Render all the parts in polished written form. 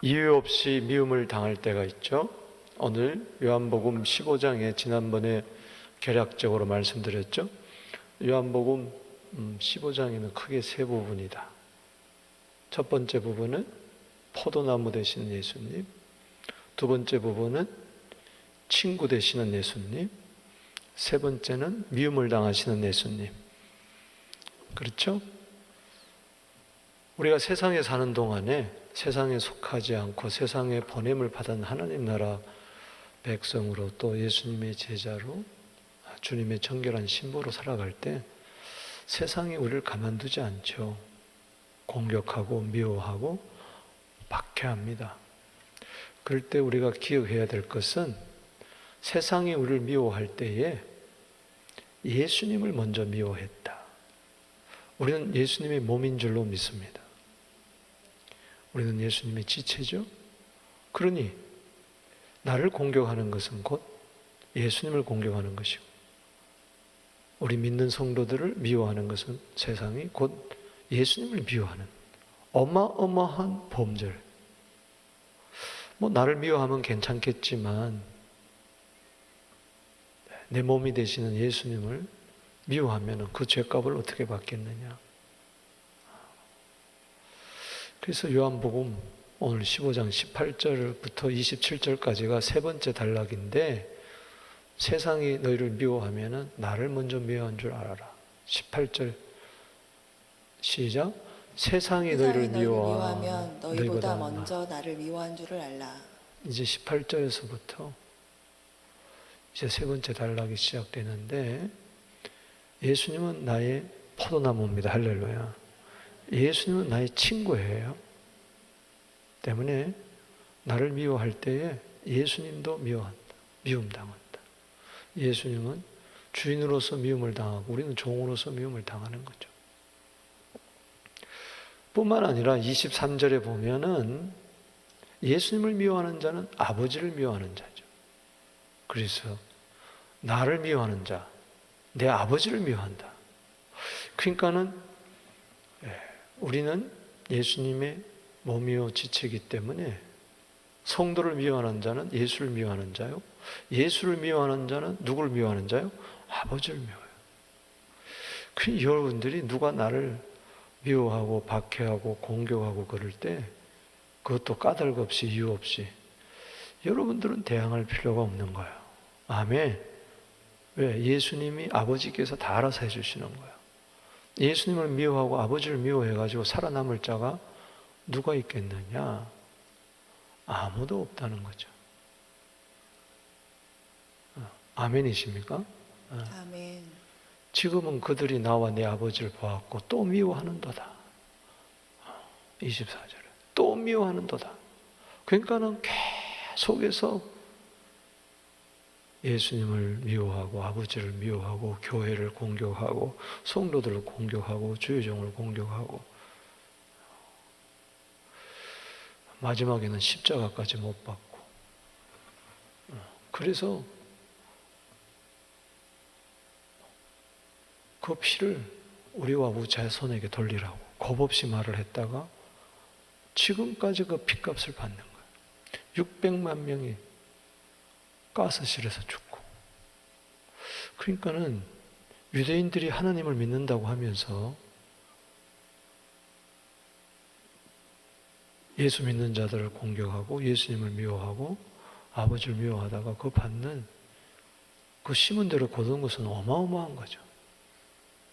이유 없이 미움을 당할 때가 있죠. 오늘 요한복음 15장에 지난번에 개략적으로 말씀드렸죠. 요한복음 15장에는 크게 세 부분이다. 첫 번째 부분은 포도나무 되시는 예수님, 두 번째 부분은 친구 되시는 예수님, 세 번째는 미움을 당하시는 예수님. 그렇죠? 우리가 세상에 사는 동안에 세상에 속하지 않고 세상에 보냄을 받은 하나님 나라 백성으로 또 예수님의 제자로 주님의 정결한 신부로 살아갈 때 세상이 우리를 가만두지 않죠. 공격하고 미워하고 박해합니다. 그럴 때 우리가 기억해야 될 것은 세상이 우리를 미워할 때에 예수님을 먼저 미워했다. 우리는 예수님의 몸인 줄로 믿습니다. 우리는 예수님의 지체죠. 그러니 나를 공격하는 것은 곧 예수님을 공격하는 것이고 우리 믿는 성도들을 미워하는 것은 세상이 곧 예수님을 미워하는 어마어마한 범죄. 나를 미워하면 괜찮겠지만 내 몸이 되시는 예수님을 미워하면 그 죄값을 어떻게 받겠느냐. 그래서 요한복음 오늘 15장 18절부터 27절까지가 세 번째 단락인데 세상이 너희를 미워하면 나를 먼저 미워한 줄 알아라. 18절 시작. 세상이 너희를 미워하면 너희보다 먼저 나를 미워한 줄을 알라. 이제 18절에서부터 이제 세 번째 단락이 시작되는데 예수님은 나의 포도나무입니다. 할렐루야. 예수님은 나의 친구예요. 때문에 나를 미워할 때에 예수님도 미워한다. 미움당한다. 예수님은 주인으로서 미움을 당하고 우리는 종으로서 미움을 당하는 거죠. 뿐만 아니라 23절에 보면은 예수님을 미워하는 자는 아버지를 미워하는 자죠. 그래서 나를 미워하는 자, 내 아버지를 미워한다. 그러니까는 우리는 예수님의 몸이요 지체이기 때문에 성도를 미워하는 자는 예수를 미워하는 자요. 예수를 미워하는 자는 누구를 미워하는 자요? 아버지를 미워해요. 그 여러분들이 누가 나를 미워하고 박해하고 공격하고 그럴 때 그것도 까닭 없이 이유 없이 여러분들은 대항할 필요가 없는 거예요. 아멘. 왜? 예수님이 아버지께서 다 알아서 해주시는 거예요. 예수님을 미워하고 아버지를 미워해가지고 살아남을 자가 누가 있겠느냐? 아무도 없다는 거죠. 아멘이십니까? 아멘. 지금은 그들이 나와 내 아버지를 보았고 또 미워하는도다. 24절에 또 미워하는도다. 그러니까는 계속해서 예수님을 미워하고 아버지를 미워하고 교회를 공격하고 성도들을 공격하고 주의 종을 공격하고 마지막에는 십자가까지 못 받고 그래서 그 피를 우리와 우자손에게 돌리라고 겁없이 말을 했다가 지금까지 그 피값을 받는 거예요. 600만 명이 가스실에서 죽고. 그러니까는 유대인들이 하나님을 믿는다고 하면서 예수 믿는 자들을 공격하고 예수님을 미워하고 아버지를 미워하다가 그 받는 그 심은 대로 거둔 것은 어마어마한 거죠.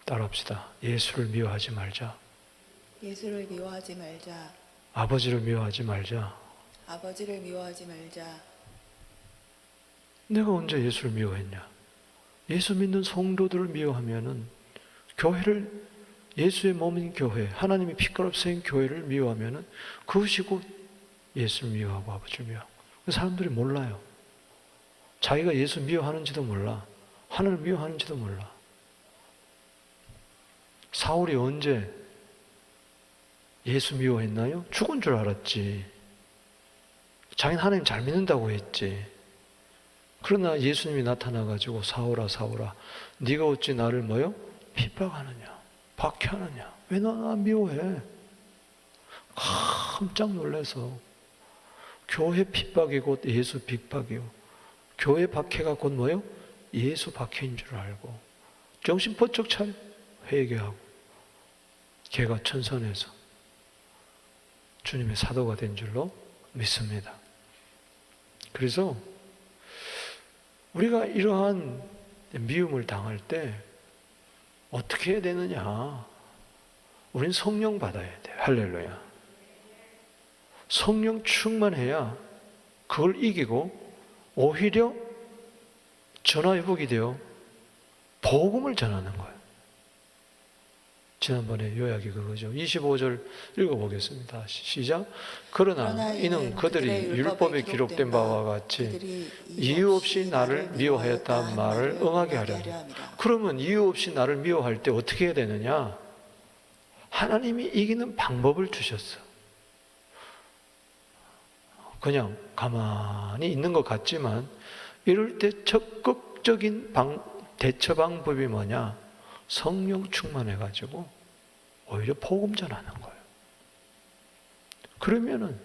따라합시다. 예수를 미워하지 말자. 예수를 미워하지 말자. 아버지를 미워하지 말자. 아버지를 미워하지 말자. 내가 언제 예수를 미워했냐? 예수 믿는 성도들을 미워하면은 교회를 예수의 몸인 교회, 하나님의 피가로 세인 교회를 미워하면은 그것이 곧 예수를 미워하고 아버지를 미워하고. 사람들이 몰라요. 자기가 예수 미워하는지도 몰라. 하나님을 미워하는지도 몰라. 사울이 언제 예수 미워했나요? 죽은 줄 알았지. 자기는 하나님 잘 믿는다고 했지. 그러나 예수님이 나타나가지고 사울아 사울아 네가 어찌 나를 뭐요? 핍박하느냐 박해하느냐 왜 나 미워해? 깜짝 놀라서 교회 핍박이 곧 예수 핍박이요. 교회 박해가 곧 뭐예요? 예수 박해인 줄 알고 정신 번쩍 차려 회개하고 걔가 천선해서 주님의 사도가 된 줄로 믿습니다. 그래서 우리가 이러한 미움을 당할 때 어떻게 해야 되느냐? 우린 성령 받아야 돼요. 할렐루야. 성령 충만해야 그걸 이기고 오히려 전화위복이 되어 복음을 전하는 거예요. 지난번에 요약이 그거죠. 25절 읽어보겠습니다. 시작. 그러나 이는 그들이 율법에 기록된 바와 같이 이유 없이 나를 미워하였다는 말을 응하게 하려 함이라. 그러면 이유 없이 나를 미워할 때 어떻게 해야 되느냐? 하나님이 이기는 방법을 주셨어. 그냥 가만히 있는 것 같지만 이럴 때 적극적인 대처 방법이 뭐냐? 성령 충만해가지고 오히려 복음 전하는 거예요. 그러면은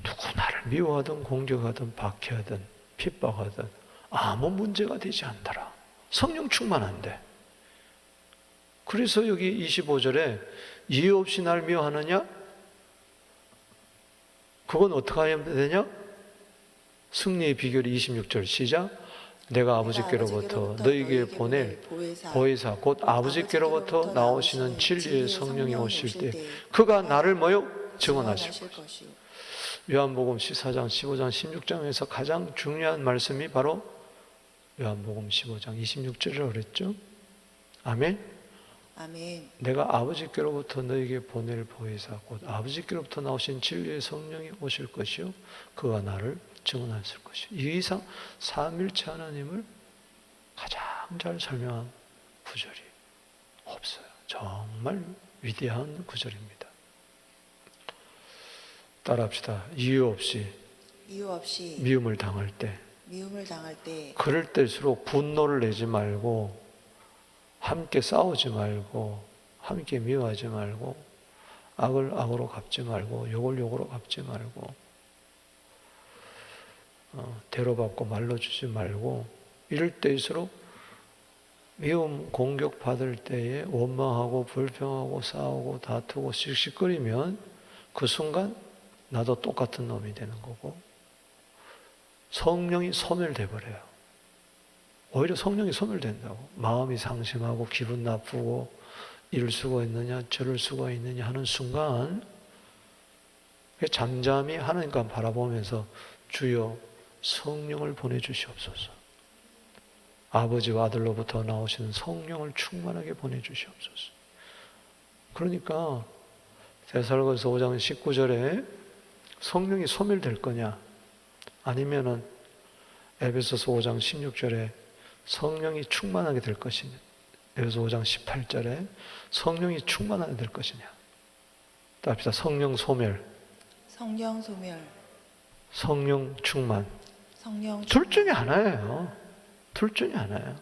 누구 나를 미워하든 공격하든 박해하든 핍박하든 아무 문제가 되지 않더라. 성령 충만한데. 그래서 여기 25절에 이유 없이 날 미워하느냐? 그건 어떻게 하면 되냐? 승리의 비결이 26절 시작. 내가 아버지께로부터 너희에게 보낼 보혜사 곧 아버지께로부터 나오시는 진리의 성령이 오실 때 그가 나를 뭐요? 증언하실 것이요. 요한복음 14장, 15장, 16장에서 가장 중요한 말씀이 바로 요한복음 15장 26절이라고 그랬죠. 아멘. 아멘. 내가 아버지께로부터 너희에게 보낼 보혜사 곧 아버지께로부터 나오신 진리의 성령이 오실 것이요 그가 나를 증언하실 것이요. 이 이상 삼일체 하나님을 가장 잘 설명한 구절이 없어요. 정말 위대한 구절입니다. 따라합시다. 이유 없이 미움을 당할 때 그럴 때일수록 분노를 내지 말고 함께 싸우지 말고 함께 미워하지 말고 악을 악으로 갚지 말고 욕을 욕으로 갚지 말고 대로받고 말로 주지 말고 이럴 때일수록 미움 공격받을 때에 원망하고 불평하고 싸우고 다투고 씩씩거리면 그 순간 나도 똑같은 놈이 되는 거고 성령이 소멸돼 버려요. 오히려 성령이 소멸된다고. 마음이 상심하고 기분 나쁘고 이럴 수가 있느냐 저럴 수가 있느냐 하는 순간 잠잠히 하나님과 바라보면서 주여 성령을 보내주시옵소서. 아버지와 아들로부터 나오시는 성령을 충만하게 보내주시옵소서. 그러니까 데살로니가서 5장 19절에 성령이 소멸될 거냐 아니면은 에베소서 5장 16절에 성령이 충만하게 될 것이냐 에베소 5장 18절에 성령이 충만하게 될 것이냐 답합시다. 성령 소멸 성령 충만 둘 중에 하나예요. 둘 중에 하나예요.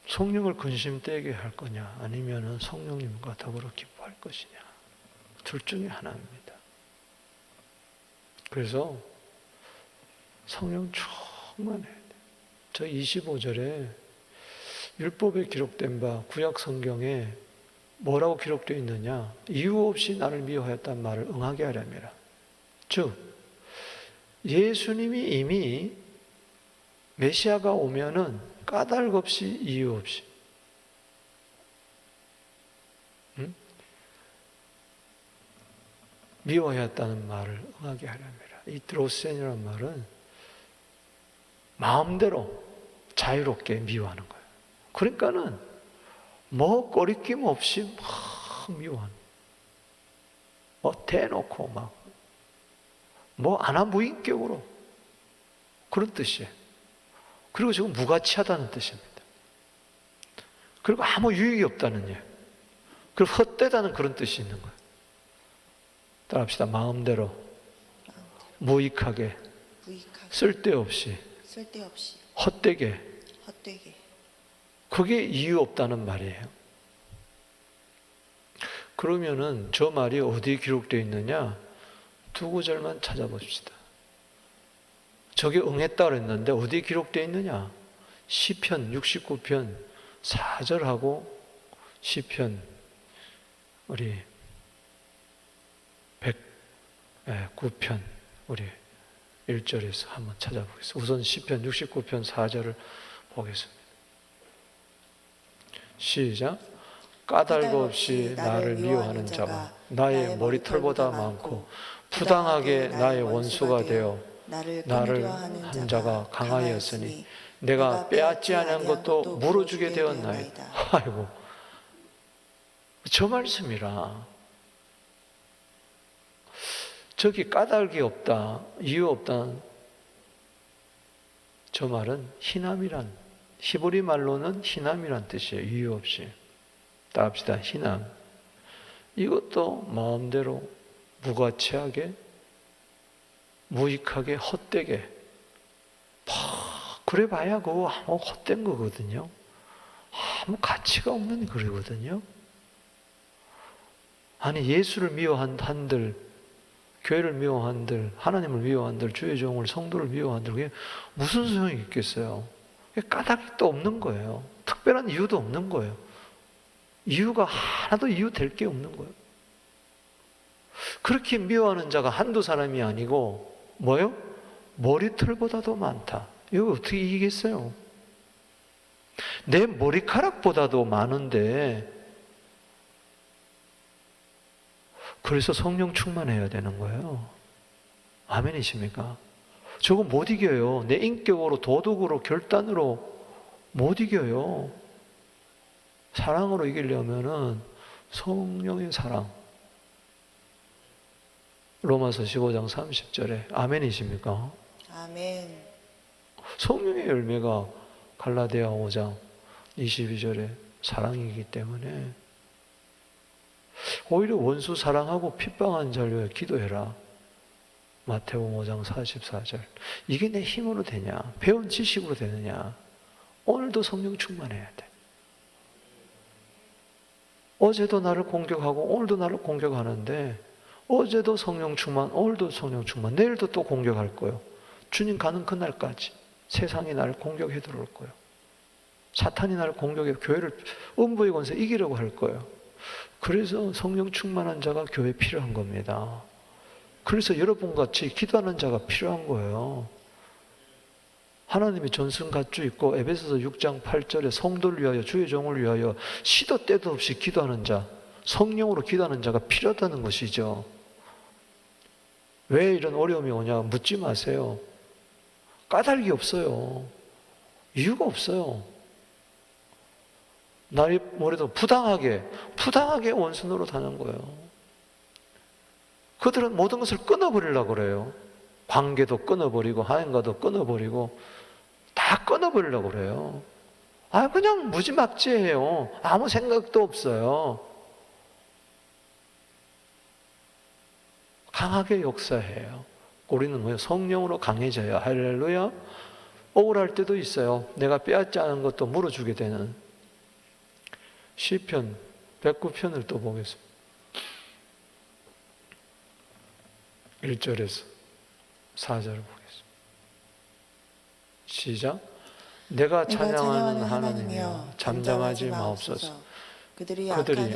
성령을 근심 떼게 할 거냐 아니면 성령님과 더불어 기뻐할 것이냐 둘 중에 하나입니다. 그래서 성령 충만해야 돼요. 저 25절에 율법에 기록된 바 구약 성경에 뭐라고 기록되어 있느냐 이유 없이 나를 미워하였단 말을 응하게 하려니라. 즉 예수님이 이미 메시아가 오면은 까닭 없이 이유 없이 미워하였다는 말을 응하게 하려니라. 이 드로센이라는 말은 마음대로 자유롭게 미워하는 거예요. 그러니까는 뭐 꺼리낌 없이 막 미워하는 대놓고 막 안하무인격으로 그런 뜻이에요. 그리고 지금 무가치하다는 뜻입니다. 그리고 아무 유익이 없다는 예. 그리고 헛되다는 그런 뜻이 있는 거예요. 따라합시다. 마음대로 무익하게 쓸데없이 헛되게 그게 이유 없다는 말이에요. 그러면은 저 말이 어디에 기록되어 있느냐? 두 구절만 찾아봅시다. 저게 응했다 그랬는데 어디에 기록되어 있느냐? 시편 69편 4절하고 시편 우리 109편 우리 1절에서 한번 찾아보겠습니다. 우선 시편 69편 4절을 보겠습니다. 시작. 까닭 없이 나를 미워하는 자가 나의 머리털보다 많고 부당하게 나의 원수가 되어 나를 한 자가 강하였으니 내가 빼앗지 않은 것도 물어주게 되었나이다. 아이고, 저 말씀이라. 저기 까닭이 없다, 이유 없다. 저 말은 희남이란, 히브리 말로는 희남이란 뜻이에요. 이유 없이. 따합시다. 희남. 이것도 마음대로 무가치하게, 무익하게, 헛되게. 그래 봐야 그거 아무 헛된 거거든요. 아무 가치가 없는 거거든요. 아니, 예수를 미워한 한들, 교회를 미워한들, 하나님을 미워한들, 주의 종을, 성도를 미워한들, 그게 무슨 소용이 있겠어요? 까닭이 또 없는 거예요. 특별한 이유도 없는 거예요. 이유가 하나도 이유 될 게 없는 거예요. 그렇게 미워하는 자가 한두 사람이 아니고 뭐요? 머리털보다도 많다. 이거 어떻게 이기겠어요? 내 머리카락보다도 많은데, 그래서 성령 충만해야 되는 거예요. 아멘이십니까? 저거 못 이겨요. 내 인격으로, 도덕으로, 결단으로 못 이겨요. 사랑으로 이기려면은 성령의 사랑. 로마서 15장 30절에 아멘이십니까? 아멘. 성령의 열매가 갈라디아 5장 22절에 사랑이기 때문에 오히려 원수 사랑하고 핍박한 자를 위해 기도해라. 마태복음 5장 44절. 이게 내 힘으로 되냐? 배운 지식으로 되느냐? 오늘도 성령 충만해야 돼. 어제도 나를 공격하고 오늘도 나를 공격하는데, 어제도 성령 충만, 오늘도 성령 충만, 내일도 또 공격할 거예요. 주님 가는 그날까지 세상이 나를 공격해 들어올 거예요. 사탄이 나를 공격해 교회를 음부의 권세 이기려고 할 거예요. 그래서 성령 충만한 자가 교회에 필요한 겁니다. 그래서 여러분같이 기도하는 자가 필요한 거예요. 하나님이 전승 갖추 있고 에베소서 6장 8절에 성도를 위하여 주의 종을 위하여 시도 때도 없이 기도하는 자, 성령으로 기도하는 자가 필요하다는 것이죠. 왜 이런 어려움이 오냐 묻지 마세요. 까닭이 없어요. 이유가 없어요. 나의 머리도 부당하게 원수 노릇하는 거예요. 그들은 모든 것을 끊어버리려고 그래요. 관계도 끊어버리고 하나님과도 끊어버리고 다 끊어버리려고 그래요. 그냥 무지막지해요. 아무 생각도 없어요. 강하게 역사해요. 우리는 뭐예요? 성령으로 강해져요. 할렐루야. 억울할 때도 있어요. 내가 빼앗지 않은 것도 물어주게 되는. 시편 109편을 또 보겠습니다. 1절에서 4절을 보겠습니다. 시작. 내가 찬양하는 하나님이여 잠잠하지 마옵소서. 그들이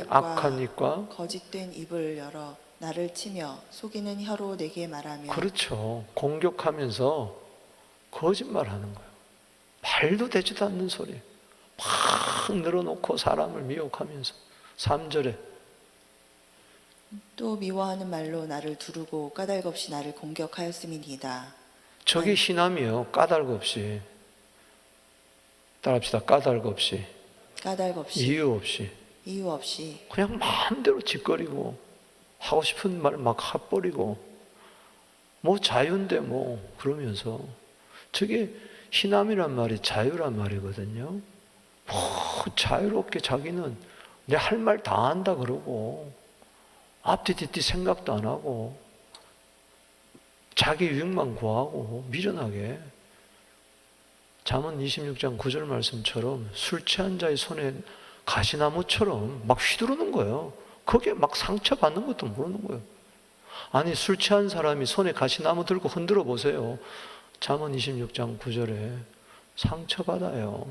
악한 입과 거짓된 입을 열어 나를 치며 속이는 혀로 내게 말하며. 그렇죠. 공격하면서 거짓말하는 거예요. 말도 되지도 않는 소리 막 늘어놓고 사람을 미혹하면서. 3절에 또 미워하는 말로 나를 두르고 까닭 없이 나를 공격하였음이니이다. 저게 희남이에요. 까닭 없이. 따라합시다. 까닭 없이. 까닭 없이. 이유 없이. 이유 없이. 그냥 마음대로 짓거리고 하고 싶은 말 막 해버리고 뭐 자유인데 뭐 그러면서. 저게 희남이란 말이 자유란 말이거든요. 자유롭게 자기는 내 할 말 다 한다 그러고 앞뒤 뒤뒤 생각도 안 하고 자기 유익만 구하고 미련하게. 잠언 26장 9절 말씀처럼 술 취한 자의 손에 가시나무처럼 막 휘두르는 거예요. 거기에 막 상처받는 것도 모르는 거예요. 아니 술 취한 사람이 손에 가시나무 들고 흔들어 보세요. 잠언 26장 9절에 상처받아요.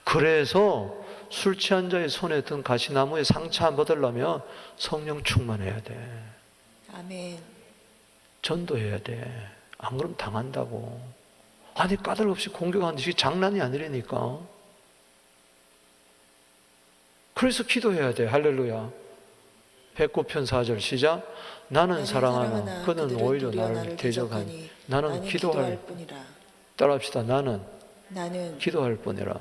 그래서 술 취한 자의 손에 든 가시나무에 상처 안 받으려면 성령 충만해야 돼. 아멘. 전도해야 돼. 안 그러면 당한다고. 아니 까닭없이 공격하는 게 장난이 아니라니까. 그래서 기도해야 돼. 할렐루야. 109편 4절 시작. 나는 사랑하나 그는 오히려 나를 대적하니 나는 기도할 뿐이라. 따라합시다. 나는 나는 기도할 뿐이라.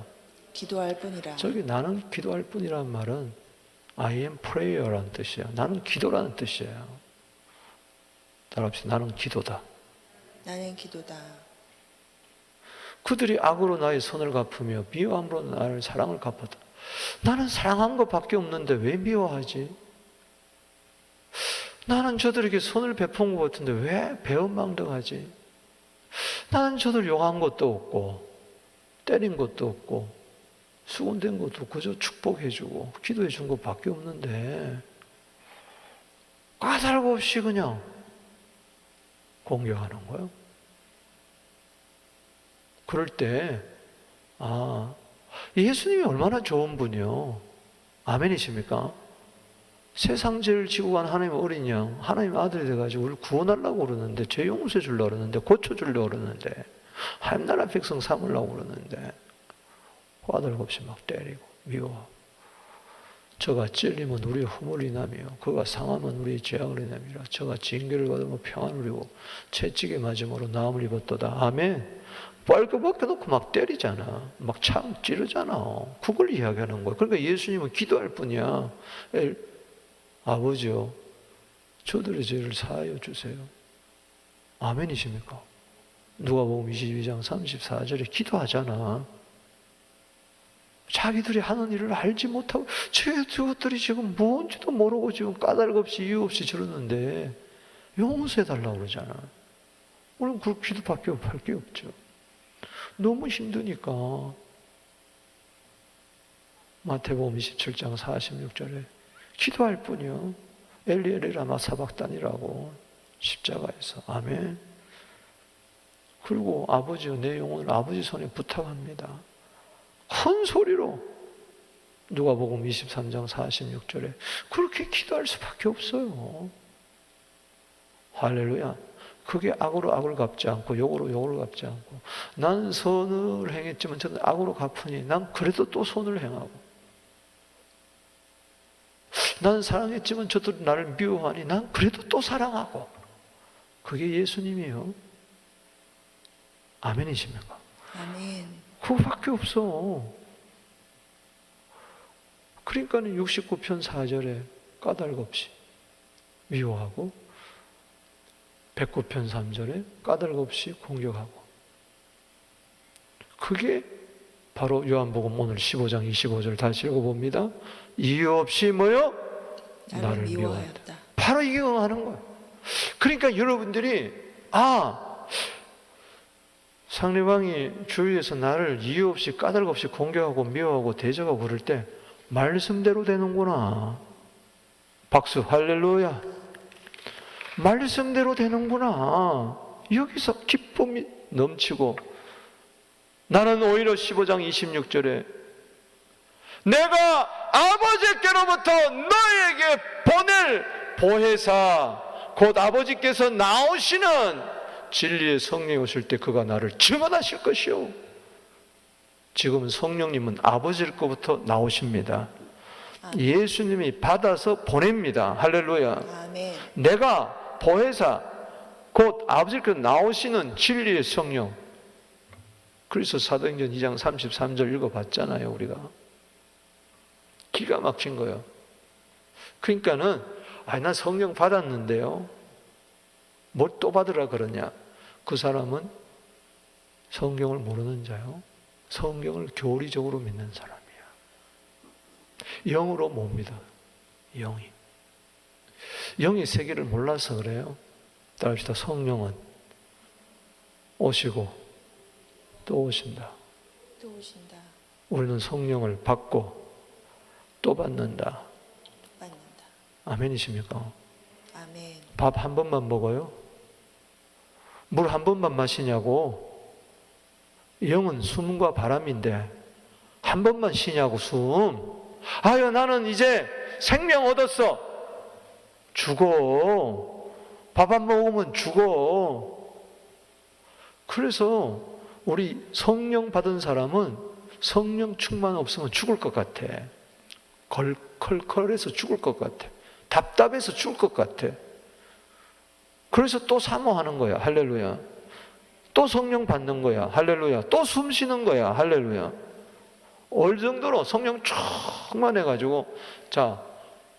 기도할 뿐이라. 저기 나는 기도할 뿐이라는 말은 I am prayer라는 뜻이에요. 나는 기도라는 뜻이에요. 따라합시다. 나는 기도다. 나는 기도다. 그들이 악으로 나의 선을 갚으며 미워함으로 나를 사랑을 갚았다. 나는 사랑한 것밖에 없는데 왜 미워하지? 나는 저들에게 선을 베푼 것 같은데 왜 배은망덕하지? 나는 저들 욕한 것도 없고 때린 것도 없고 수군된 것도 없고 그저 축복해주고 기도해준 것밖에 없는데 까닭 없이 그냥 공격하는 거예요. 그럴 때 예수님이 얼마나 좋은 분이요. 아멘이십니까? 세상 죄를 지고 간 하나님의 어린 양, 하나님의 아들이 돼가지고 우리를 구원하려고 그러는데, 죄 용서해 주려고 그러는데, 고쳐주려고 그러는데, 하나님 나라 백성 삼으려고 그러는데, 까닭 없이 막 때리고 미워하고, 저가 찔리면 우리의 허물을 인하며 그가 상하면 우리의 죄악을 인함이라. 저가 징계를 받으면 평안을 누리고 채찍에 맞음으로 나음을 입었도다. 아멘. 빨개 벗겨놓고 막 때리잖아. 막 창 찌르잖아. 그걸 이야기하는 거야. 그러니까 예수님은 기도할 뿐이야. 아버지요, 저들의 죄를 사하여 주세요. 아멘이십니까? 누가복음 22장 34절에 기도하잖아. 자기들이 하는 일을 알지 못하고 저것들이 지금 뭔지도 모르고 지금 까닭 없이 이유 없이 저러는데 용서해달라고 그러잖아. 우리는 그 기도밖에 할 게 없죠. 너무 힘드니까. 마태복음 27장 46절에 기도할 뿐이요. 엘리 라마 사박단이라고 십자가에서. 아멘. 그리고 아버지요, 내 영혼을 아버지 손에 부탁합니다. 큰 소리로. 누가복음 23장 46절에 그렇게 기도할 수밖에 없어요. 할렐루야. 그게 악으로 악을 갚지 않고 욕으로 욕을 갚지 않고, 난 선을 행했지만 저는 악으로 갚으니 난 그래도 또 선을 행하고, 난 사랑했지만 저들 나를 미워하니 난 그래도 또 사랑하고. 그게 예수님이에요. 아멘이십니까? 아멘. 그거밖에 없어. 그러니까 69편 4절에 까닭 없이 미워하고 109편 3절에 까닭 없이 공격하고, 그게 바로 요한복음 오늘 15장 25절 다시 읽어봅니다. 이유 없이 뭐요? 나를 미워하였다. 바로 이게 하는 거예요. 그러니까 여러분들이 상대방이 주위에서 나를 이유 없이 까닭 없이 공격하고 미워하고 대적하고 그럴 때 말씀대로 되는구나. 박수. 할렐루야. 말씀대로 되는구나. 여기서 기쁨이 넘치고, 나는 오히려 15장 26절에 내가 아버지께로부터 너에게 보낼 보혜사 곧 아버지께서 나오시는 진리의 성령이 오실 때 그가 나를 증언하실 것이요. 지금은 성령님은 아버지일 것부터 나오십니다. 예수님이 받아서 보냅니다. 할렐루야. 아멘. 내가 보혜사 곧 아버지께서 나오시는 진리의 성령. 그래서 사도행전 2장 33절 읽어봤잖아요. 우리가 기가 막힌 거예요. 그러니까는 난 성령 받았는데요, 뭘 또 받으라 그러냐? 그 사람은 성경을 모르는 자요, 성경을 교리적으로 믿는 사람이야. 영으로 못 믿어요. 영의 세계를 몰라서 그래요. 따라합시다. 성령은 오시고 또 오신다. 또 오신다. 우리는 성령을 받고 또 받는다. 받는다. 아멘이십니까? 아멘. 밥 한 번만 먹어요? 물 한 번만 마시냐고? 영은 숨과 바람인데 한 번만 쉬냐고 숨. 아유 나는 이제 생명 얻었어. 죽어. 밥 안 먹으면 죽어. 그래서 우리 성령 받은 사람은 성령 충만 없으면 죽을 것 같아. 컬컬해서 죽을 것 같아. 답답해서 죽을 것 같아. 그래서 또 사모하는 거야. 할렐루야. 또 성령 받는 거야. 할렐루야. 또 숨 쉬는 거야. 할렐루야. 어느 정도로 성령 충만해가지고 자,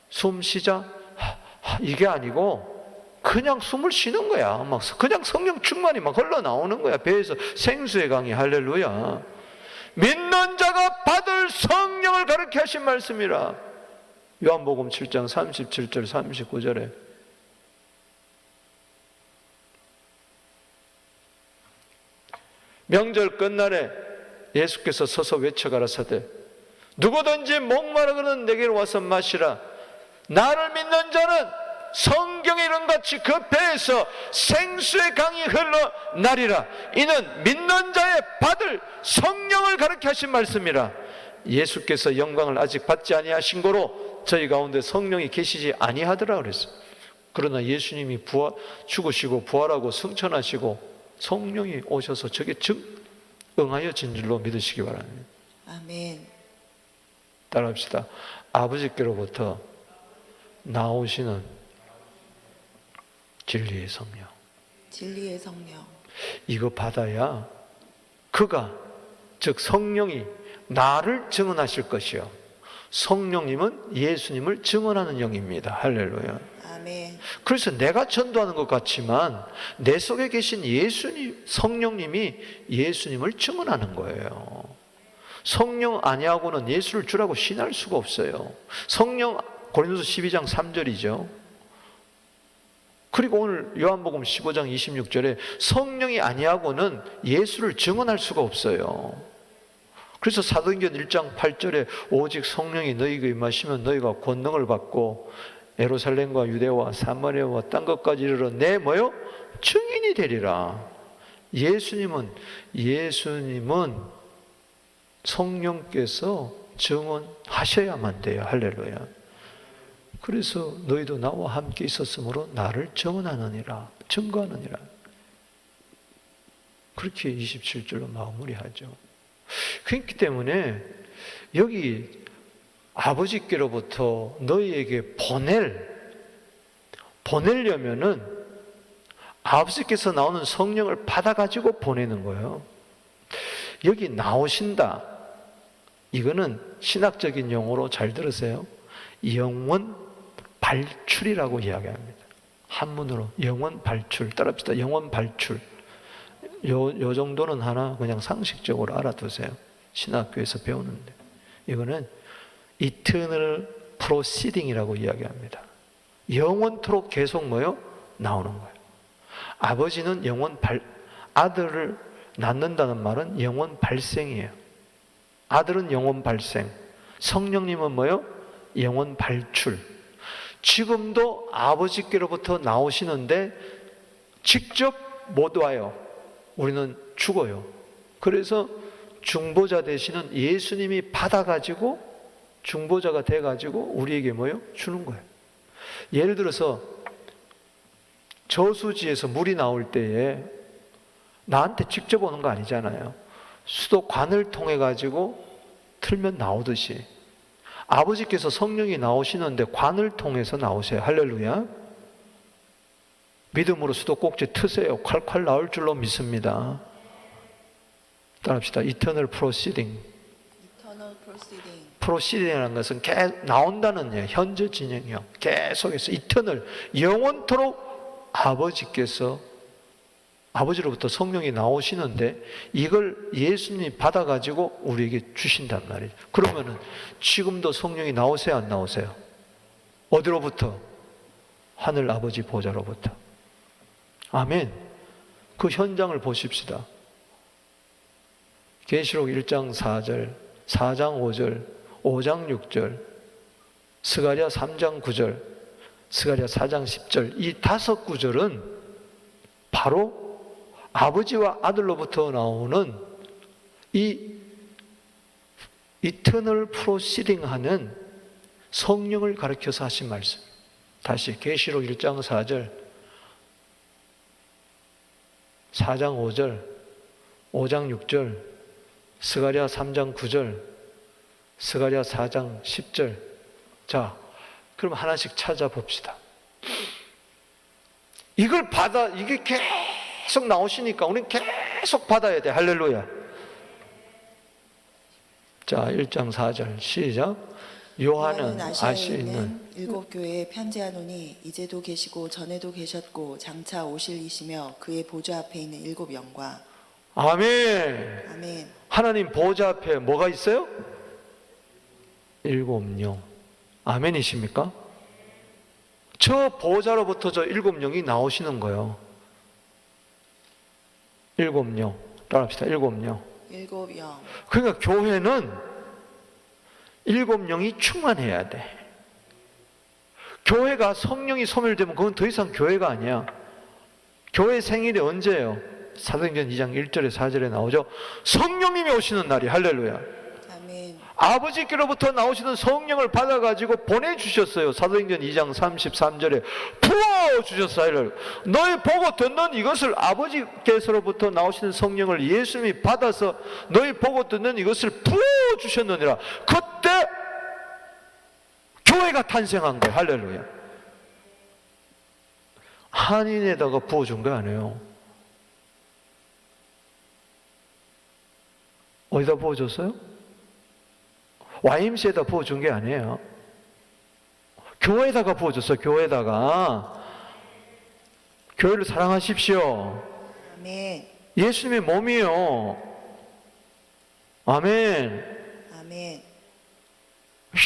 숨 쉬자. 이게 아니고 그냥 숨을 쉬는 거야. 막 그냥 성령 충만이 막 흘러나오는 거야. 배에서 생수의 강이. 할렐루야. 믿는 자가 받을 성령을 가르쳐 하신 말씀이라. 요한복음 7장 37절 39절에 명절 끝날에 예수께서 서서 외쳐 가라사대 누구든지 목마르거든 내게로 와서 마시라. 나를 믿는 자는 성경에 이른같이 그 배에서 생수의 강이 흘러나리라. 이는 믿는 자의 받을 성령을 가르쳐 하신 말씀이라. 예수께서 영광을 아직 받지 아니하신 거로 저희 가운데 성령이 계시지 아니하더라 그랬어요. 그러나 예수님이 죽으시고 부활하고 승천하시고 성령이 오셔서 저게 응하여진 줄로 믿으시기 바랍니다. 아멘. 따라합시다. 아버지께로부터 나오시는 진리의 성령. 진리의 성령. 이거 받아야 그가 즉 성령이 나를 증언하실 것이요. 성령님은 예수님을 증언하는 영입니다. 할렐루야. 아멘. 그래서 내가 전도하는 것 같지만 내 속에 계신 예수님, 성령님이 예수님을 증언하는 거예요. 성령 아니하고는 예수를 주라고 신할 수가 없어요. 성령 고린도서 12장 3절이죠. 그리고 오늘 요한복음 15장 26절에 성령이 아니하고는 예수를 증언할 수가 없어요. 그래서 사도행전 1장 8절에 오직 성령이 너희에게 임하시면 너희가 권능을 받고 예루살렘과 유대와 사마리아와 딴 것까지 이르러 내 뭐요? 증인이 되리라. 예수님은 성령께서 증언하셔야만 돼요. 할렐루야. 그래서 너희도 나와 함께 있었으므로 나를 증언하느니라, 증거하느니라. 그렇게 27절로 마무리하죠. 그렇기 때문에 여기 아버지께로부터 너희에게 보내려면은 아버지께서 나오는 성령을 받아가지고 보내는 거예요. 여기 나오신다. 이거는 신학적인 용어로 잘 들으세요. 영원 발출이라고 이야기합니다. 한문으로 영원 발출. 따라합시다. 영원 발출. 요 정도는 하나 그냥 상식적으로 알아두세요. 신학교에서 배우는데. 이거는 eternal proceeding이라고 이야기합니다. 영원토록 계속 뭐요? 나오는 거예요. 아버지는 아들을 낳는다는 말은 영원 발생이에요. 아들은 영원 발생. 성령님은 뭐요? 영원 발출. 지금도 아버지께로부터 나오시는데 직접 못 와요. 우리는 죽어요. 그래서 중보자 되시는 예수님이 받아가지고 중보자가 돼가지고 우리에게 뭐요? 주는 거예요. 예를 들어서 저수지에서 물이 나올 때에 나한테 직접 오는 거 아니잖아요. 수도관을 통해 가지고 틀면 나오듯이 아버지께서 성령이 나오시는데 관을 통해서 나오세요. 할렐루야. 믿음으로 수도꼭지 트세요. 콸콸 나올 줄로 믿습니다. 따라합시다. Eternal proceeding. Eternal proceeding. proceeding이라는 것은 계속 나온다는 현재 진행형. 계속해서 eternal, 영원토록 아버지로부터 성령이 나오시는데 이걸 예수님이 받아가지고 우리에게 주신단 말이에요. 그러면은 지금도 성령이 나오세요, 안 나오세요? 어디로부터? 하늘 아버지 보좌로부터. 아멘. 그 현장을 보십시다. 계시록 1장 4절, 4장 5절, 5장 6절, 스가랴 3장 9절. 스가랴 4장 10절, 이 5구절은 바로 아버지와 아들로부터 나오는 이 이터널 프로시딩하는 성령을 가르쳐서 하신 말씀. 다시 계시록 1장 4절, 4장 5절, 5장 6절, 스가랴 3장 9절, 스가랴 4장 10절. 자, 그럼 하나씩 찾아봅시다. 이걸 이게 계속 나오시니까 우리는 계속 받아야 돼. 할렐루야. 자, 1장 4절 시작. 요한은 아시아에 있는 7 교회에 편지하노니 이제도 계시고 전에도 계셨고 장차 오실 이시며 그의 보좌 앞에 있는 7 영과. 아멘. 아멘. 하나님 보좌 앞에 뭐가 있어요? 7 영. 아멘이십니까? 저 보좌로부터 저 7 영이 나오시는 거예요. 7 영. 따라합시다. 7 영. 7 영. 그러니까 교회는 7 영이 충만해야 돼. 교회가 성령이 소멸되면 그건 더 이상 교회가 아니야. 교회 생일이 언제예요? 사도행전 2장 1절에 4절에 나오죠. 성령님이 오시는 날이. 할렐루야. 아멘. 아버지께로부터 나오시는 성령을 받아가지고 보내주셨어요. 사도행전 2장 33절에 부어주셨어요. 너희 보고 듣는 이것을, 아버지께서로부터 나오시는 성령을 예수님이 받아서 너희 보고 듣는 이것을 부어주셨느니라. 그때 교회가 탄생한 거예요. 할렐루야. 한인에다가 부어준 거 아니에요. 어디다 부어줬어요? YMC에다 부어준 게 아니에요. 교회에다가 부어줬어요. 교회에다가. 교회를 사랑하십시오. 아멘. 예수님의 몸이요. 아멘. 아멘.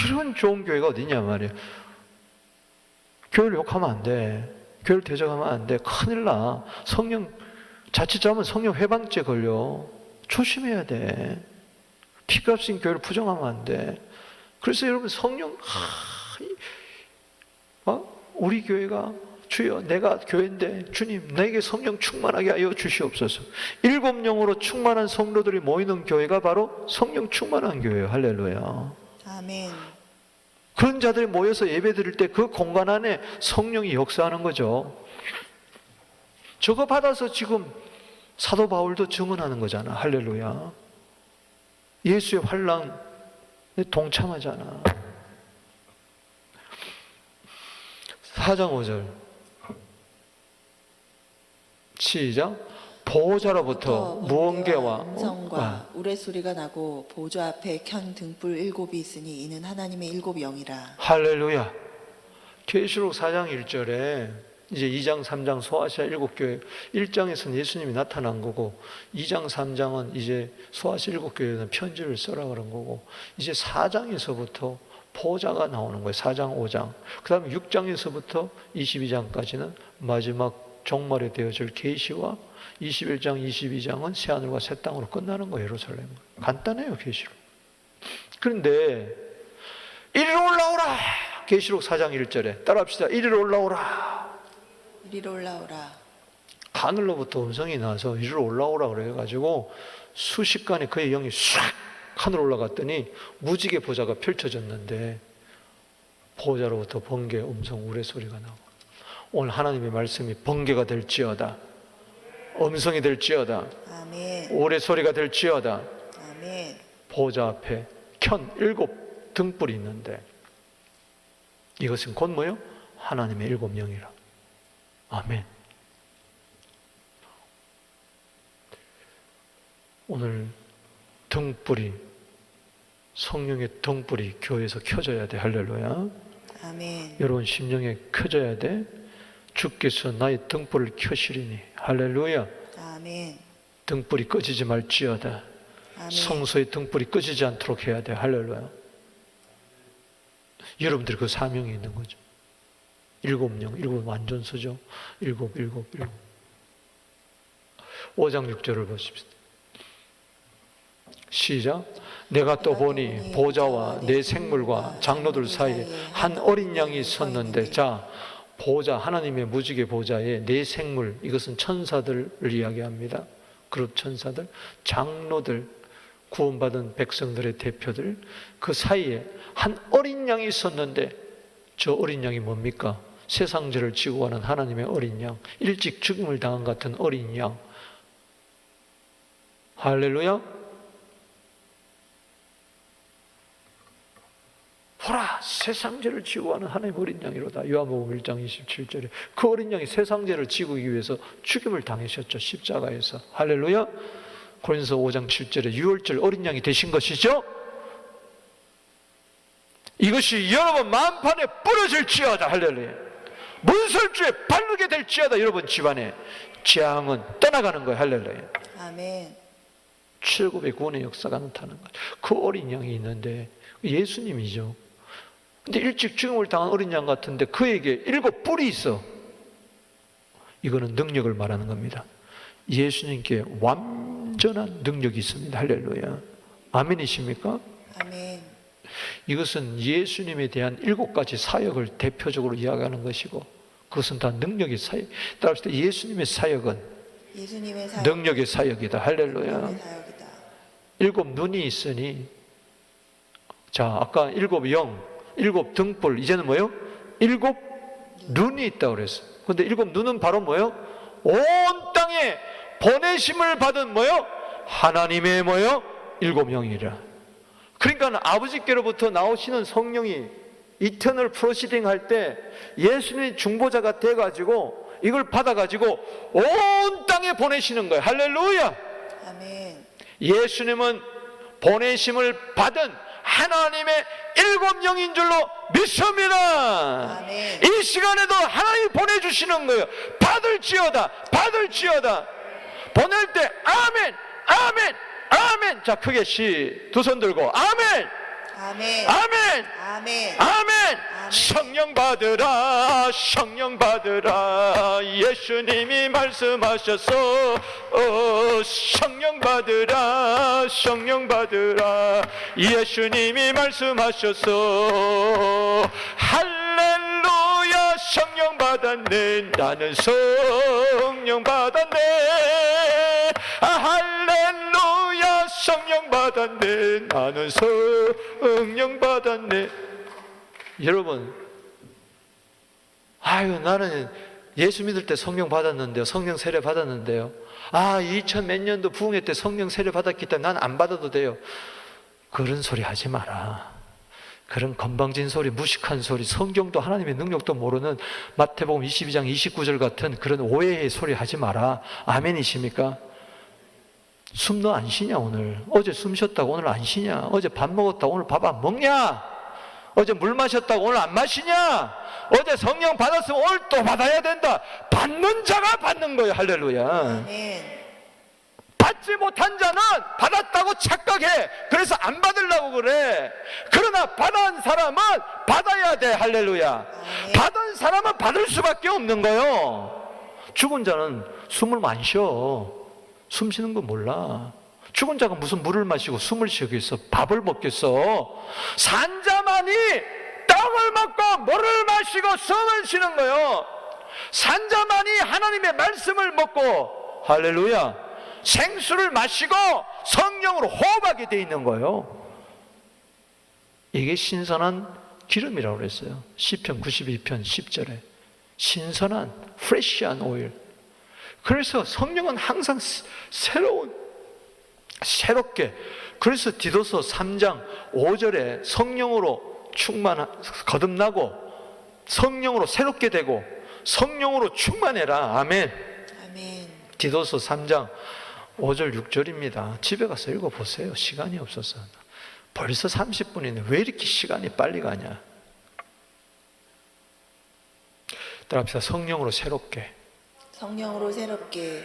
이런 좋은 교회가 어디냐 말이에요. 교회를 욕하면 안 돼. 교회를 대적하면 안 돼. 큰일 나. 성령, 자칫 잘하면 성령 회방죄 걸려. 조심해야 돼. 피값인 교회를 부정하면 안 돼. 그래서 여러분 성령, 우리 교회가 주여 내가 교회인데 주님 내게 성령 충만하게 하여 주시옵소서. 7 영으로 충만한 성도들이 모이는 교회가 바로 성령 충만한 교회예요. 할렐루야. 아멘. 그런 자들이 모여서 예배 드릴 때 그 공간 안에 성령이 역사하는 거죠. 저거 받아서 지금 사도 바울도 증언하는 거잖아. 할렐루야. 예수의 환란에 동참하잖아. 4장 5절 시작. 보호자로부터 무언개와 음성과 우레소리가 나고 보좌 앞에 켠 등불 7이 있으니 이는 하나님의 7 영이라. 할렐루야. 계시록 4장 1절에 이제 2장 3장 소아시아 7교회 1장에서는 예수님이 나타난 거고 2장 3장은 이제 소아시아 7교회에는 편지를 써라 그런 거고 이제 4장에서부터 보좌가 나오는 거예요. 4장 5장. 그 다음에 6장에서부터 22장까지는 마지막 종말에 되어질 계시와 21장 22장은 새하늘과 새 땅으로 끝나는 거예요. 예루살렘. 간단해요. 계시록. 그런데 이리로 올라오라. 계시록 4장 1절에 따라합시다. 이리로 올라오라. 이리로 올라오라. 하늘로부터 음성이 나서 이리로 올라오라 그래가지고 수십간에 그의 영이 싹 하늘 올라갔더니 무지개 보좌가 펼쳐졌는데 보좌로부터 번개 음성 우레소리가 나고 오늘 하나님의 말씀이 번개가 될지어다. 음성이 될지어다. 아멘. 우레소리가 될지어다. 아멘. 보좌 앞에 켠 7 등불이 있는데 이것은 곧 뭐요? 하나님의 7 영이라. 아멘. 오늘 등불이 성령의 등불이 교회에서 켜져야 돼. 할렐루야. 아멘. 여러분 심령에 켜져야 돼. 주께서 나의 등불을 켜시리니. 할렐루야. 아멘. 등불이 꺼지지 말지어다. 아멘. 성소의 등불이 꺼지지 않도록 해야 돼. 할렐루야. 여러분들이 그 사명이 있는 거죠. 7 영, 7 완전수죠. 7. 5장 6절을 보십시오. 시작. 내가 또 보니 보좌와 내 생물과 장로들 사이에 한 어린 양이 섰는데, 자, 보좌, 하나님의 무지개 보좌에 내 생물, 이것은 천사들을 이야기합니다. 그룹 천사들, 장로들, 구원받은 백성들의 대표들, 그 사이에 한 어린 양이 있었는데, 저 어린 양이 뭡니까? 세상 죄를 지고 가는 하나님의 어린 양, 일찍 죽음을 당한 같은 어린 양. 할렐루야. 보라, 세상 죄를 지고 가는 하나님의 어린 양이로다. 요한복음 1장 27절에 그 어린 양이 세상 죄를 지기 위해서 죽임을 당하셨죠, 십자가에서. 할렐루야. 고린도서 5장 7절에 유월절 어린 양이 되신 것이죠. 이것이 여러분 만판에 부러질지어다. 할렐루야. 문설주에 바르게 될지어다. 여러분 집안에 재앙은 떠나가는 거예요. 할렐루야. 아멘. 최고의 구원의 역사가 나타나는 거예요. 그 어린 양이 있는데 예수님이죠. 근데 일찍 죽음을 당한 어린 양 같은데 그에게 7뿔이 있어. 이거는 능력을 말하는 겁니다. 예수님께 완전한 능력이 있습니다. 할렐루야. 아멘이십니까? 아멘. 이것은 예수님에 대한 7가지 사역을 대표적으로 이야기하는 것이고, 그것은 다 능력의 사역. 따라서 예수님의 사역은 예수님의 사역, 능력의 사역이다. 할렐루야. 능력의 사역이다. 7 눈이 있으니, 자, 아까 7 영, 7 등불, 이제는 뭐요? 7 눈이 있다고 그랬어요. 근데 7 눈은 바로 뭐요? 온 땅에 보내심을 받은 뭐요? 하나님의 뭐요? 7 영이라. 그러니까 아버지께로부터 나오시는 성령이 이터널 프로시딩 할 때 예수님이 중보자가 돼가지고 이걸 받아가지고 온 땅에 보내시는 거예요. 할렐루야. 아멘. 예수님은 보내심을 받은 하나님의 7 영인 줄로 믿습니다. 아멘. 이 시간에도 하나님이 보내주시는 거예요. 받을지어다, 받을지어다. 보낼 때 아멘, 아멘, 아멘. 자, 크게 두 손 들고 아멘, 아멘. 아멘, 아멘. 아멘. 성령 받으라, 성령 받으라. 예수님이 말씀하셔서 성령 받으라, 성령 받으라. 예수님이 말씀하셔서 할렐루야. 성령 받았네, 나는 성령 받았네. 할렐루야. 성령 받았네, 나는 성령 받았네. 여러분, 아유, 나는 예수 믿을 때 성령 받았는데요, 성령 세례 받았는데요, 2000 몇 년도 부흥회 때 성령 세례 받았기 때문에 난 안 받아도 돼요. 그런 소리 하지 마라. 그런 건방진 소리, 무식한 소리, 성경도 하나님의 능력도 모르는 마태복음 22장 29절 같은 그런 오해의 소리 하지 마라. 아멘이십니까? 숨 너 안 쉬냐 오늘? 어제 숨 쉬었다고 오늘 안 쉬냐? 어제 밥 먹었다고 오늘 밥 안 먹냐? 어제 물 마셨다고 오늘 안 마시냐? 어제 성령 받았으면 오늘 또 받아야 된다. 받는 자가 받는 거예요. 할렐루야. 아멘. 받지 못한 자는 받았다고 착각해. 그래서 안 받으려고 그래. 그러나 받은 사람은 받아야 돼. 할렐루야. 아멘. 받은 사람은 받을 수밖에 없는 거예요. 죽은 자는 숨을 안 쉬어. 숨 쉬는 거 몰라. 죽은 자가 무슨 물을 마시고 숨을 쉬겠어? 밥을 먹겠어? 산 자만이 떡을 먹고 물을 마시고 숨을 쉬는 거예요. 산 자만이 하나님의 말씀을 먹고, 할렐루야, 생수를 마시고 성령으로 호흡하게 돼 있는 거예요. 이게 신선한 기름이라고 그랬어요. 시편 92편 10절에 신선한 프레시한 오일. 그래서 성령은 항상 새롭게. 그래서 디도서 3장 5절에 성령으로 거듭나고 성령으로 새롭게 되고 성령으로 충만해라. 아멘. 아멘. 디도서 3장 5절 6절입니다. 집에 가서 읽어보세요. 시간이 없어서. 벌써 30분이네. 왜 이렇게 시간이 빨리 가냐? 따라합시다. 성령으로 새롭게. 성령으로 새롭게.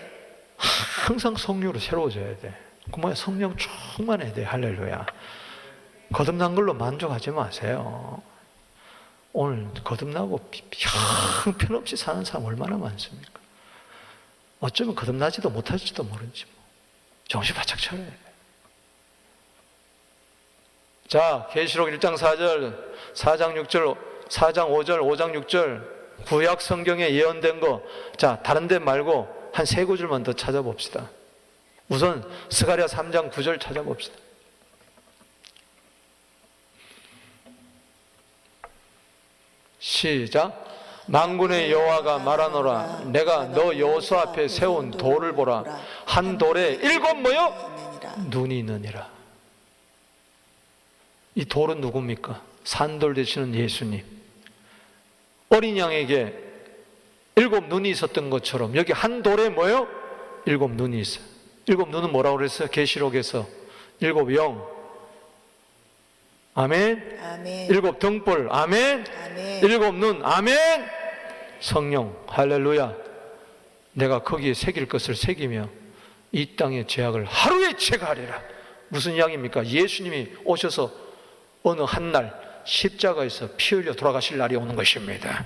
항상 성령으로 새로워져야 돼. 그 뭐야? 성령 충만해야 돼. 할렐루야. 거듭난 걸로 만족하지 마세요. 오늘 거듭나고 형편없이 사는 사람 얼마나 많습니까? 어쩌면 거듭나지도 못할지도 모르지 뭐. 정신 바짝 차려야 돼. 자, 계시록 1장 4절, 4장 6절, 4장 5절, 5장 6절 구약 성경에 예언된 거, 자, 다른 데 말고 한 세 구절만 더 찾아봅시다. 우선 스가랴 3장 9절 찾아봅시다. 시작. 만군의 여호와가 말하노라. 내가 너 여호수 앞에 세운 돌을 보라. 한 돌에 7 뭐요? 눈이 있느니라. 이 돌은 누굽니까? 산돌 되시는 예수님. 어린 양에게 7 눈이 있었던 것처럼 여기 한 돌에 뭐요? 7 눈이 있어요. 7 눈은 뭐라고 그랬어요? 계시록에서 7 영. 아멘. 아멘. 7 등불. 아멘. 아멘. 7 눈. 아멘. 성령. 할렐루야. 내가 거기에 새길 것을 새기며 이 땅의 죄악을 하루에 제거하리라. 무슨 이야기입니까? 예수님이 오셔서 어느 한날 십자가에서 피 흘려 돌아가실 날이 오는 것입니다.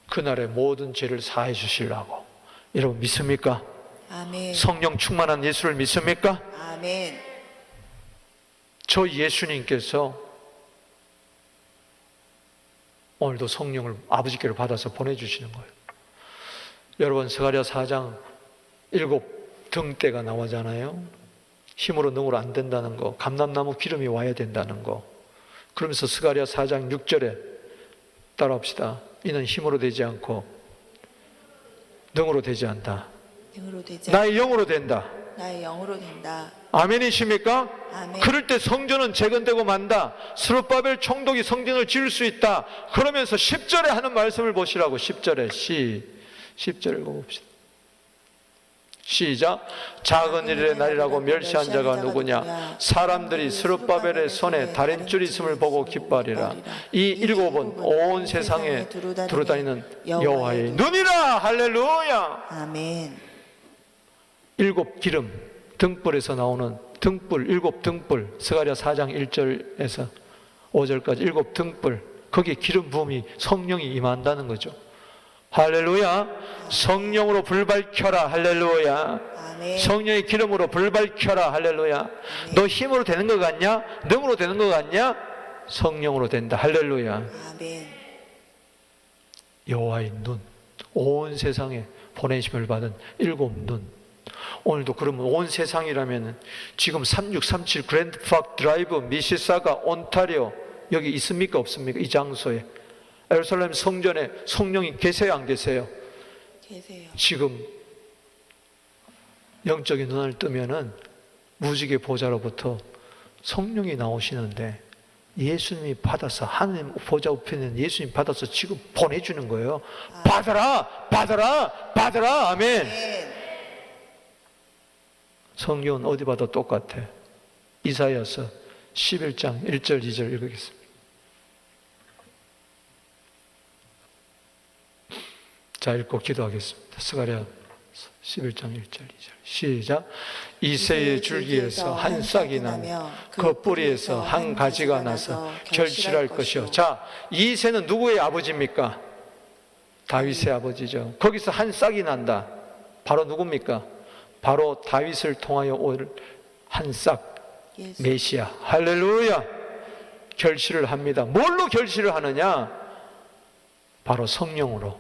그날에 모든 죄를 사해 주시려고. 여러분 믿습니까? 아멘. 성령 충만한 예수를 믿습니까? 아멘. 저 예수님께서 오늘도 성령을 아버지께로 받아서 보내주시는 거예요. 여러분 스가랴 4장 7 등대가 나오잖아요. 힘으로 능으로 안 된다는 거, 감람나무 기름이 와야 된다는 거. 그러면서 스가랴 4장 6절에 따라합시다. 이는 힘으로 되지 않고 능으로 되지 않다. 능으로 되지 나의 영으로 된다. 나의 영으로 된다. 아멘이십니까? 아멘. 그럴 때 성전은 재건되고 만다. 스룹바벨 총독이 성전을 지을 수 있다. 그러면서 10절에 하는 말씀을 보시라고. 10절에 10절 읽어봅시다. 시작. 작은 일의 날이라고 멸시한 자가 누구냐? 사람들이 스룹바벨의 손에 다림줄이 있음을 보고 기뻐하리라. 이 7은 온 세상에 두루다니는 여호와의 눈이라. 할렐루야. 아멘. 7 기름, 등불에서 나오는 등불, 7 등불, 스가랴 4장 1절에서 5절까지 7 등불, 거기에 기름 부음이 성령이 임한다는 거죠. 할렐루야. 성령으로 불 밝혀라. 할렐루야. 아멘. 성령의 기름으로 불 밝혀라. 할렐루야. 너 힘으로 되는 것 같냐? 능으로 되는 것 같냐? 성령으로 된다. 할렐루야. 아멘. 여호와의 눈, 온 세상에 보내심을 받은 7 눈. 오늘도 그러면 온 세상이라면 지금 3637 그랜드 파크 드라이브 미시사가 온타리오 여기 있습니까? 없습니까? 이 장소에 예루살렘 성전에 성령이 계세요? 안 계세요? 계세요. 지금 영적인 눈을 뜨면은 무지개 보좌로부터 성령이 나오시는데 예수님이 받아서 하나님 보좌 우편에 예수님 받아서 지금 보내주는 거예요. 받아라, 받아라, 받아라. 아멘. 아멘. 성경은 어디 봐도 똑같아. 이사야서 11장 1절 2절 읽겠습니다. 자, 읽고 기도하겠습니다. 스가랴 11장 1절 2절 시작. 이새의 줄기에서 한 싹이 나며 그 뿌리에서 한 가지가 나서 결실할 것이요. 자, 이새는 누구의 아버지입니까? 다윗의 아버지죠. 거기서 한 싹이 난다. 바로 누굽니까? 바로 다윗을 통하여 올 한 싹 메시아. 할렐루야. 결실을 합니다. 뭘로 결실을 하느냐? 바로 성령으로.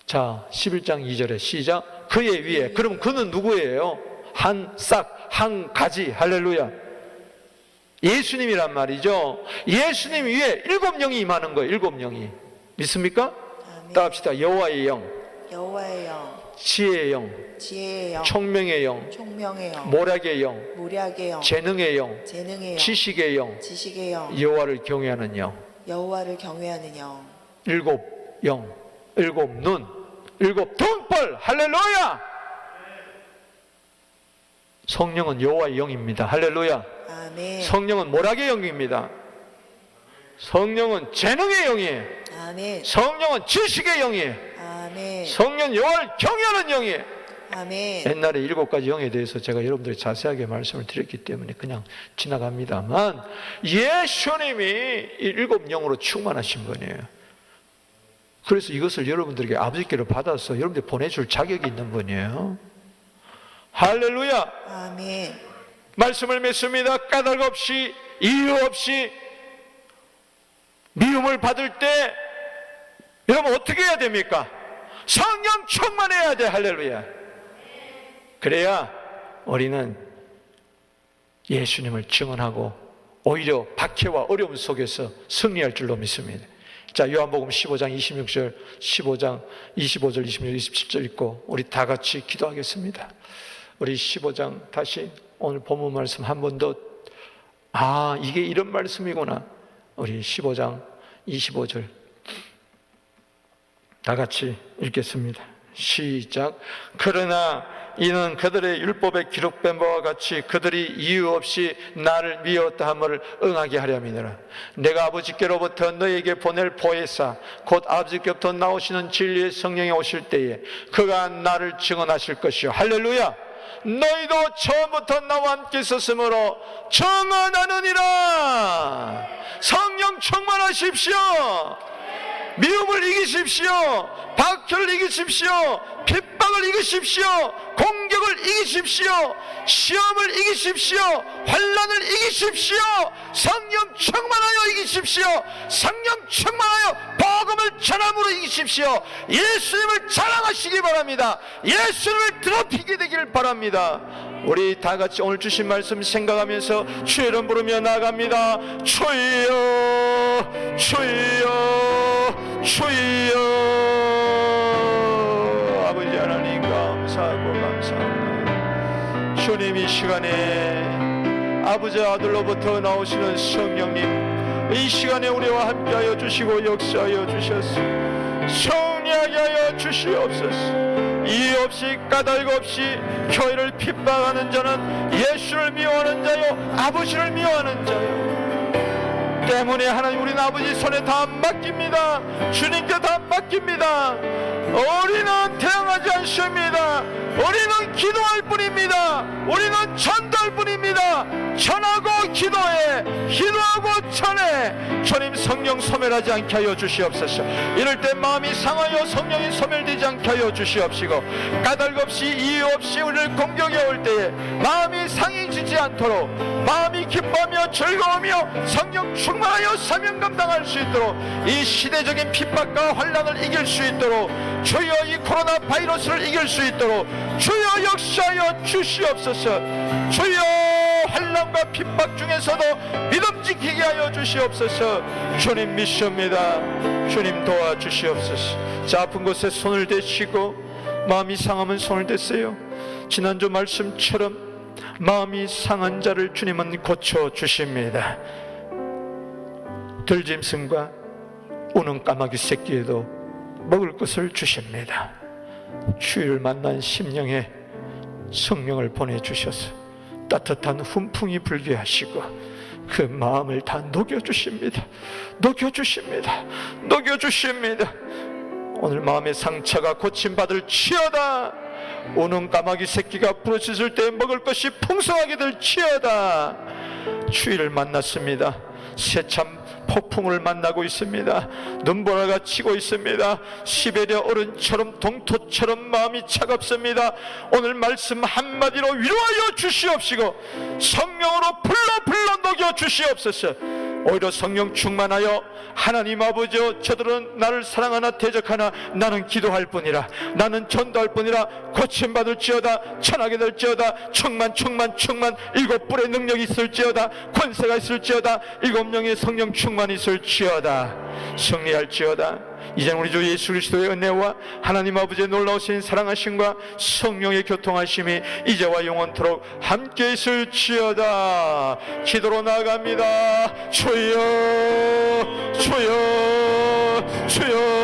자, 11장 2절에 시작. 그의 위에. 그럼 그는 누구예요? 한 싹, 한 가지. 할렐루야. 예수님이란 말이죠. 예수님 위에 7 영이 임하는 거예요. 7 영이. 믿습니까? 아멘. 따라합시다. 여호와의 영, 여호와의 영, 지혜의 영, 지혜의 영, 총명의 영, 총명의 영, 모략의 영, 모략의 영, 재능의 영, 재능의 영, 지식의 영, 지식의 영, 여호와를 경외하는 영. 여호와를 경외하는 영. 7 영, 7 눈, 7 등불. 할렐루야. 성령은 여호와의 영입니다. 할렐루야. 아멘. 성령은 모략의 영입니다. 성령은 재능의 영이에요. 아멘. 성령은 지식의 영이에요. 아멘. 성령 여호와를 경외하는 영이에요. 아멘. 옛날에 7가지 영에 대해서 제가 여러분들이 자세하게 말씀을 드렸기 때문에 그냥 지나갑니다만 예수님이 이 7 영으로 충만하신 분이에요. 그래서 이것을 여러분들에게 아버지께로 받아서 여러분들이 보내줄 자격이 있는 분이에요. 할렐루야. 아멘. 말씀을 맺습니다. 까닭 없이, 이유 없이 미움을 받을 때 여러분 어떻게 해야 됩니까? 성령 충만해야 돼. 할렐루야. 그래야 우리는 예수님을 증언하고 오히려 박해와 어려움 속에서 승리할 줄로 믿습니다. 자, 요한복음 15장 26절, 15장 25절, 26절, 27절 읽고 우리 다 같이 기도하겠습니다. 우리 15장 다시 오늘 본문 말씀 한 번 더, 이게 이런 말씀이구나. 우리 15장 25절 다 같이 읽겠습니다. 시작. 그러나 이는 그들의 율법에 기록된 바와 같이 그들이 이유 없이 나를 미웠다 함을 응하게 하려니라. 내가 아버지께로부터 너에게 보낼 보혜사 곧 아버지께로부터 나오시는 진리의 성령이 오실 때에 그가 나를 증언하실 것이요. 할렐루야. 너희도 처음부터 나와 함께 있었으므로 증언하느니라. 성령 충만하십시오. 미움을 이기십시오. 박해를 이기십시오. 핍박을 이기십시오. 공격을 이기십시오. 시험을 이기십시오. 환난을 이기십시오. 성령 충만하여 이기십시오. 성령 충만하여 복음을 전함으로 이기십시오. 예수님을 자랑하시기 바랍니다. 예수님을 드높이게 되기를 바랍니다. 우리 다 같이 오늘 주신 말씀 생각하면서 주의 이름 부르며 나아갑니다. 주여, 주여, 주여. 아버지 하나님 감사하고 감사합니다. 주님, 이 시간에 아버지 아들로부터 나오시는 성령님, 이 시간에 우리와 함께하여 주시고 역사하여 주셨소. 성령하게 하여 주시옵소서. 이유 없이 까닭 없이 교회를 핍박하는 자는 예수를 미워하는 자요 아버지를 미워하는 자요 때문에 하나님, 우리는 아버지 손에 다 맡깁니다. 주님께 다 맡깁니다. 우리는 대항하지 않습니다. 우리는 기도할 뿐입니다. 우리는 전도할 뿐입니다. 전하고 기도해, 기도하고 전해. 주님, 성령 소멸하지 않게 하여 주시옵소서. 이럴 때 마음이 상하여 성령이 소멸되지 않게 하여 주시옵시고, 까닭 없이 이유 없이 우리를 공격해 올 때에 마음이 상해지지 않도록, 마음이 기뻐하며 즐거우며 성령 충만하여 사명 감당할 수 있도록, 이 시대적인 핍박과 환난을 이길 수 있도록, 주여 이 코로나 바이러스를 이길 수 있도록 주여 역사하여 주시옵소서. 주여 환난과 핍박 중에서도 믿음 지키게 하여 주시옵소서. 주님 믿습니다. 주님 도와주시옵소서. 자, 아픈 곳에 손을 대시고 마음이 상하면 손을 대세요. 지난주 말씀처럼 마음이 상한 자를 주님은 고쳐주십니다. 들짐승과 우는 까마귀 새끼에도 먹을 것을 주십니다. 주의를 만난 심령에 성령을 보내주셔서 따뜻한 훈풍이 불게 하시고 그 마음을 다 녹여주십니다. 녹여주십니다. 녹여주십니다. 오늘 마음의 상처가 고침받을 치여다. 우는 까마귀 새끼가 부러졌을 때 먹을 것이 풍성하게 될 치여다. 주의를 만났습니다. 새참 폭풍을 만나고 있습니다. 눈보라가 치고 있습니다. 시베리아 어른처럼 동토처럼 마음이 차갑습니다. 오늘 말씀 한마디로 위로하여 주시옵시고 성령으로 불러 녹여 주시옵소서. 오히려 성령 충만하여 하나님 아버지여, 저들은 나를 사랑하나 대적하나 나는 기도할 뿐이라, 나는 전도할 뿐이라, 고침받을지어다, 천하게 될지어다, 충만 일곱 뿔의 능력이 있을지어다, 권세가 있을지어다, 일곱 명의 성령 충만이 있을지어다, 승리할지어다. 이제는 우리 주 예수 그리스도의 은혜와 하나님 아버지의 놀라우신 사랑하심과 성령의 교통하심이 이제와 영원토록 함께 있을지어다. 기도로 나아갑니다. 주여, 주여, 주여.